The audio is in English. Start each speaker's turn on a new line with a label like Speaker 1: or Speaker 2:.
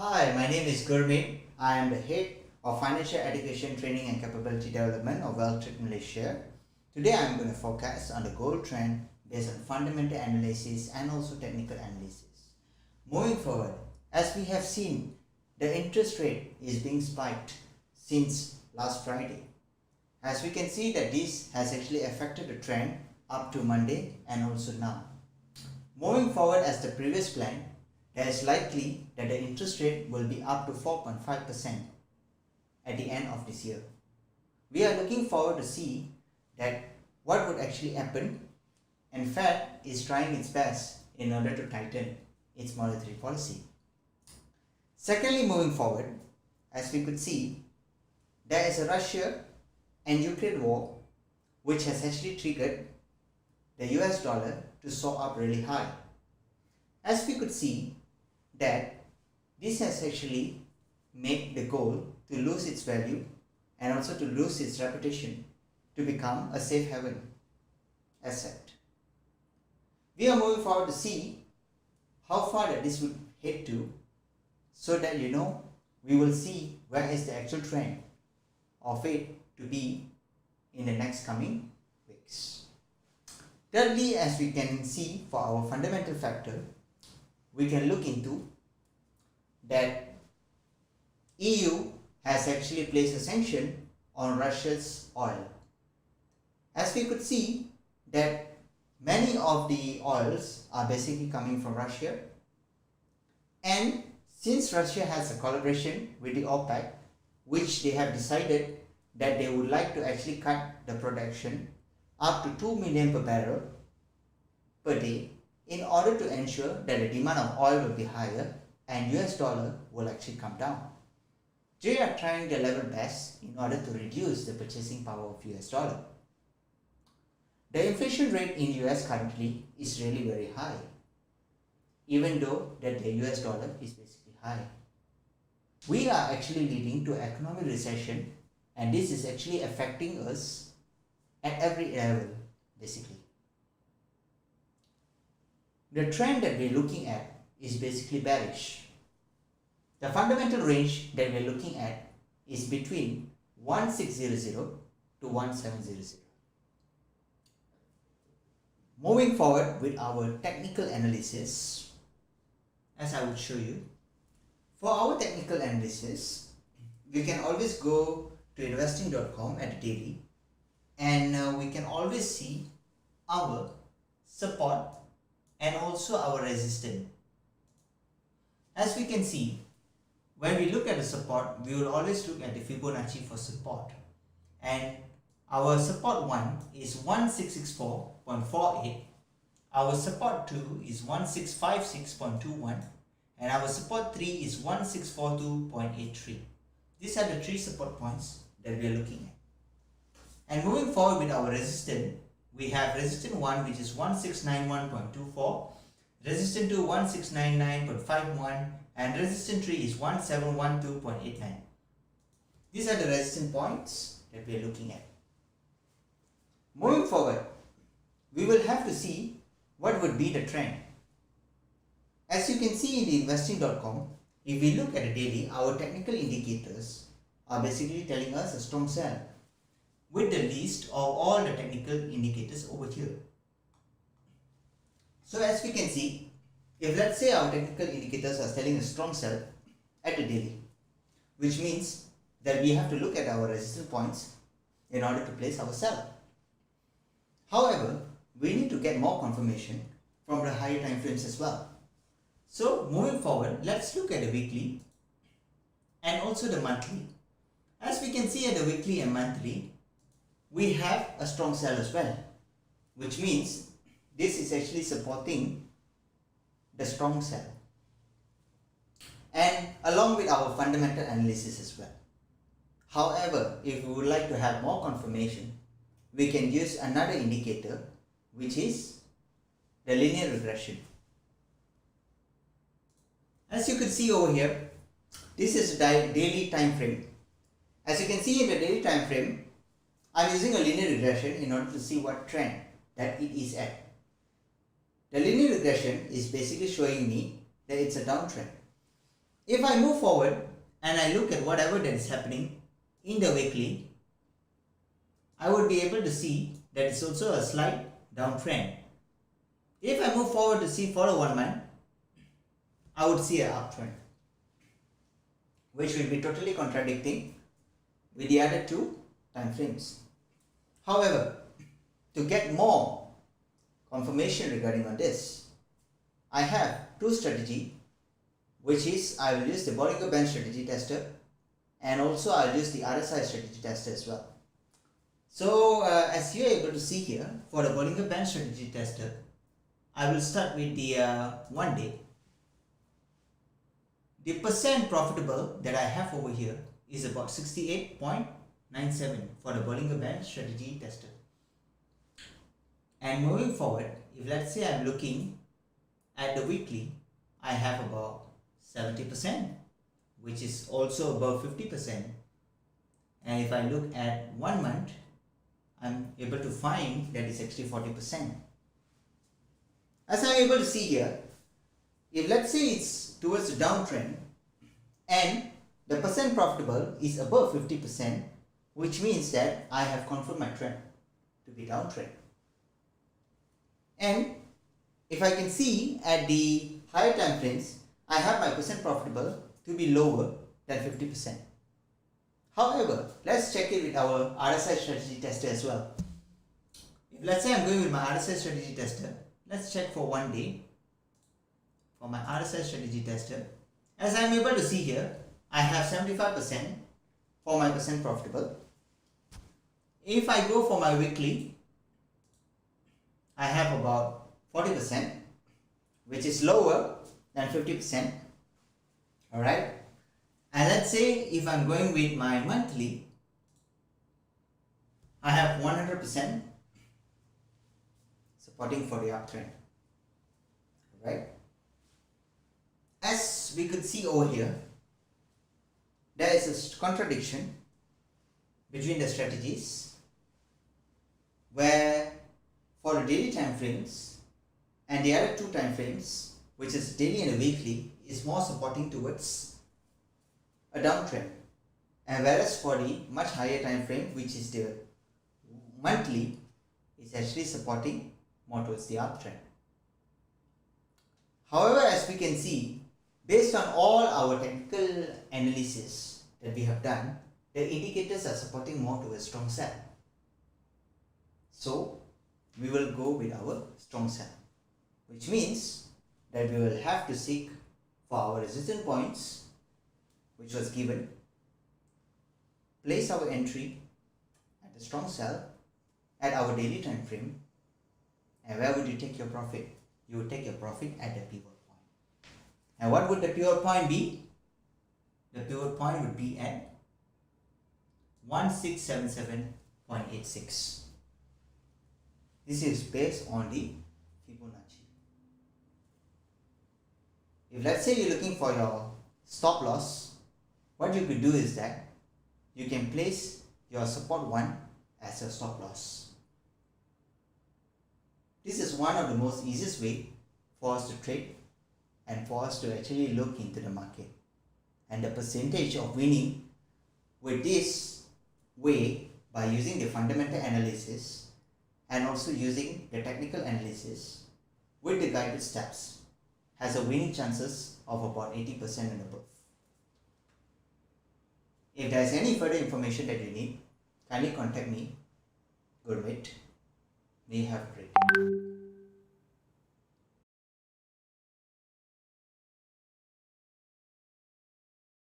Speaker 1: Hi, my name is Gurmeet. I am the head of Financial Education Training and Capability Development of Wealth Malaysia. Today I am going to focus on the gold trend based on fundamental analysis and also technical analysis. Moving forward, as we have seen, the interest rate is being spiked since last Friday. As we can see that this has actually affected the trend up to Monday and also now. Moving forward as the previous plan, there is likely that the interest rate will be up to 4.5% at the end of this year. We are looking forward to see that what would actually happen, and Fed is trying its best in order to tighten its monetary policy. Secondly, moving forward, as we could see, there is a Russia and Ukraine war which has actually triggered the US dollar to soar up really high. As we could see that this has actually made the gold to lose its value and also to lose its reputation to become a safe haven asset. We are moving forward to see how far that this would head to, so that we will see where is the actual trend of it to be in the next coming weeks. Thirdly, as we can see for our fundamental factor, we can look into that EU has actually placed a sanction on Russia's oil. As we could see that many of the oils are basically coming from Russia, and since Russia has a collaboration with the OPEC, which they have decided that they would like to actually cut the production up to 2 million per barrel per day in order to ensure that the demand of oil will be higher and US dollar will actually come down. They are trying their level best in order to reduce the purchasing power of US dollar. The inflation rate in US currently is really very high, even though that the US dollar is basically high. We are actually leading to economic recession, and this is actually affecting us at every level basically. The trend that we're looking at is basically bearish. The fundamental range that we're looking at is between 1600 to 1700. Moving forward with our technical analysis, as I would show you. For our technical analysis, we can always go to investing.com at the daily, and we can always see our support and also our resistance. As we can see, when we look at the support, we will always look at the Fibonacci for support, and our support 1 is 1664.48, our support 2 is 1656.21, and our support 3 is 1642.83. These are the 3 support points that we are looking at. And moving forward with our resistance, we have resistance 1 which is 1691.24, resistance 2 1699.51, and resistance 3 is 1712.89. These are the resistance points that we are looking at. Moving forward, we will have to see what would be the trend. As you can see in the investing.com, if we look at the daily, our technical indicators are basically telling us a strong sell, with the list of all the technical indicators over here. So as we can see, if let's say our technical indicators are telling a strong sell at the daily, which means that we have to look at our resistance points in order to place our sell. However, we need to get more confirmation from the higher time frames as well. So moving forward, let's look at the weekly and also the monthly. As we can see at the weekly and monthly, we have a strong sell as well, which means this is actually supporting the strong sell, and along with our fundamental analysis as well. However, if we would like to have more confirmation, we can use another indicator, which is the linear regression. As you can see over here, this is the daily time frame. As you can see in the daily time frame, I'm using a linear regression in order to see what trend that it is at. The linear regression is basically showing me that it's a downtrend. If I move forward and I look at whatever that is happening in the weekly, I would be able to see that it's also a slight downtrend. If I move forward to see for a 1 month, I would see an uptrend, which will be totally contradicting with the other two time frames. However, to get more confirmation regarding on this, I have two strategy, which is I will use the Bollinger Band strategy tester and also I'll use the RSI strategy tester as well. So as you are able to see here, for the Bollinger Band strategy tester, I will start with the 1 day. The percent profitable that I have over here is about 68.97 for the Bollinger Band strategy tester. And moving forward, if let's say I'm looking at the weekly, I have about 70%, which is also above 50%. And if I look at 1 month, I'm able to find that it's actually 40%. As I'm able to see here, if let's say it's towards the downtrend and the percent profitable is above 50%, which means that I have confirmed my trend to be downtrend. And if I can see at the higher time frames, I have my percent profitable to be lower than 50%. However, let's check it with our RSI strategy tester as well. If let's say I'm going with my RSI strategy tester, let's check for 1 day. For my RSI strategy tester, as I'm able to see here, I have 75% for my percent profitable. If I go for my weekly, I have about 40%, which is lower than 50%. Alright, and let's say if I'm going with my monthly, I have 100% supporting for the uptrend. Alright, as we could see over here, there is a contradiction between the strategies, where for the daily time frames and the other two time frames, which is daily and a weekly, is more supporting towards a downtrend, and whereas for the much higher time frame, which is the monthly, is actually supporting more towards the uptrend. However, as we can see, based on all our technical analysis that we have done, the indicators are supporting more towards strong sell. So we will go with our strong sell, which means that we will have to seek for our resistance points, which was given, place our entry at the strong sell at our daily time frame, and where would you take your profit? You would take your profit at the pivot point. And what would the pivot point be? The pivot point would be at 1677.86. This is based on the Fibonacci. If let's say you're looking for your stop loss, what you could do is that you can place your support 1 as a stop loss. This is one of the most easiest way for us to trade and for us to actually look into the market. And the percentage of winning with this way, by using the fundamental analysis and also using the technical analysis with the guided steps, has a winning chances of about 80% and above. If there is any further information that you need, kindly contact me. Good night. May you have a great day.